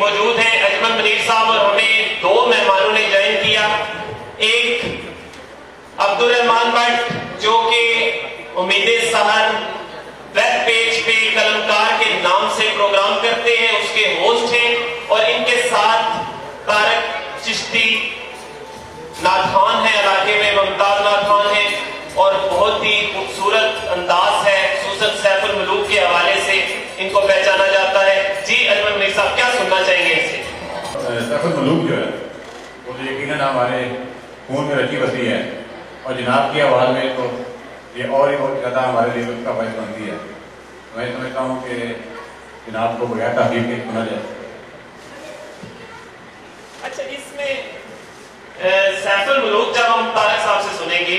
मौजूद हैं अजमल मुनीर साहब और हमें दो मेहमानों ने ज्वाइन किया। एक अब्दुल रहमान भट्ट जो कि उम्मीद सहर वेब पेज पे कलमकार के नाम से प्रोग्राम करते हैं, उसके होस्ट हैं, और इनके साथ तारक चिश्ती नाथान है, इलाके में मुमताज नाथान है और बहुत ही खूबसूरत अंदाज है सूसन सैफुल मलूक के हवाले से इनको पहचाना जाता है। जी अजमल मुनीर साहब, क्या सुनना चाहेंगे इससे? सैफुल मलूक जो है वो तो यकीनन हमारे खून में रची बसी है और जनाब की आवाज़ में तो ये और ही बहुत ज़्यादा हमारे लिए उसका बायस बनती है। मैं समझता हूँ कि जनाब को बगैर तारीफ के सुना जाए। अच्छा, इसमें सैफुल मलूक जब हम तारक साहब से सुनेंगे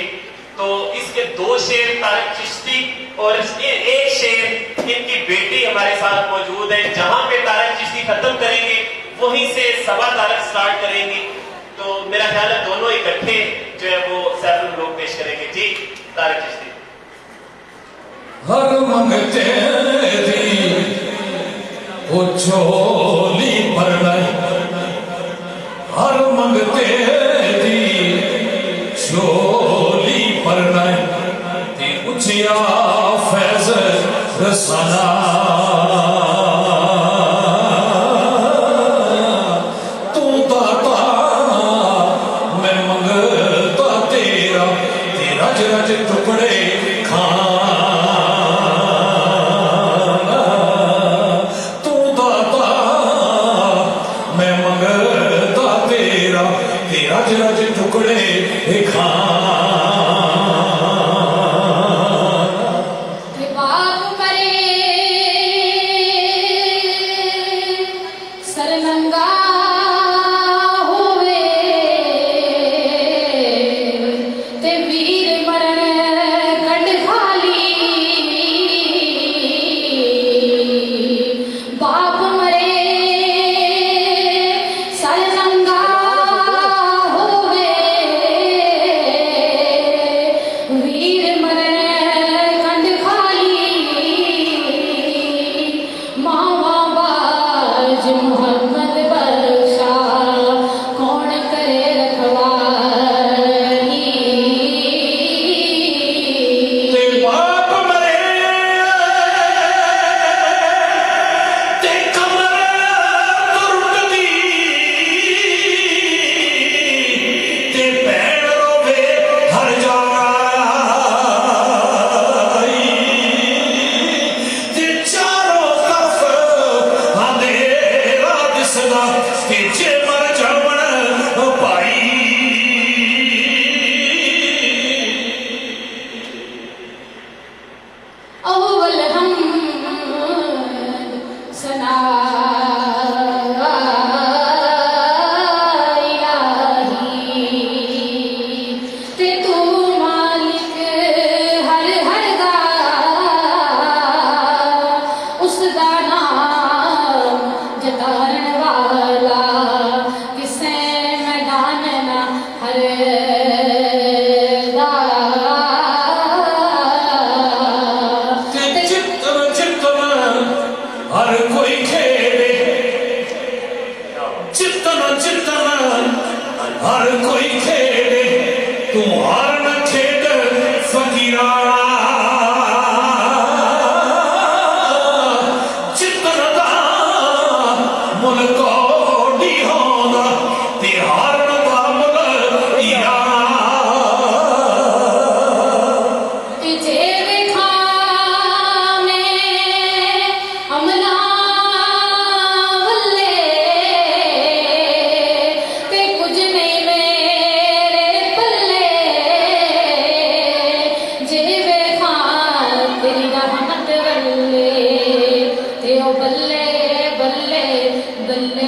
तो इसके दो शेर तारक चिश्ती और एक शेर इनकी बेटी हमारे साथ मौजूद है। जहां पे तारक चिश्ती खत्म करेंगे वहीं से सबा तारक स्टार्ट करेंगे, तो मेरा ख्याल है दोनों इकट्ठे जो है वो सैफुल मलूक पेश करेंगे। जी तारक चिश्ती। हर मंगते थी वो चोली पर हर मंगते थी चोली पर उचिया फैज रसाना तू दाता मैं मंगता तेरा तेरा रज टुकड़े रज टुकड़े खा बल्ले बल्ले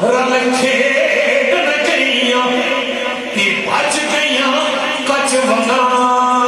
रल खेडन गईयां ते भज गईयां कच वंगा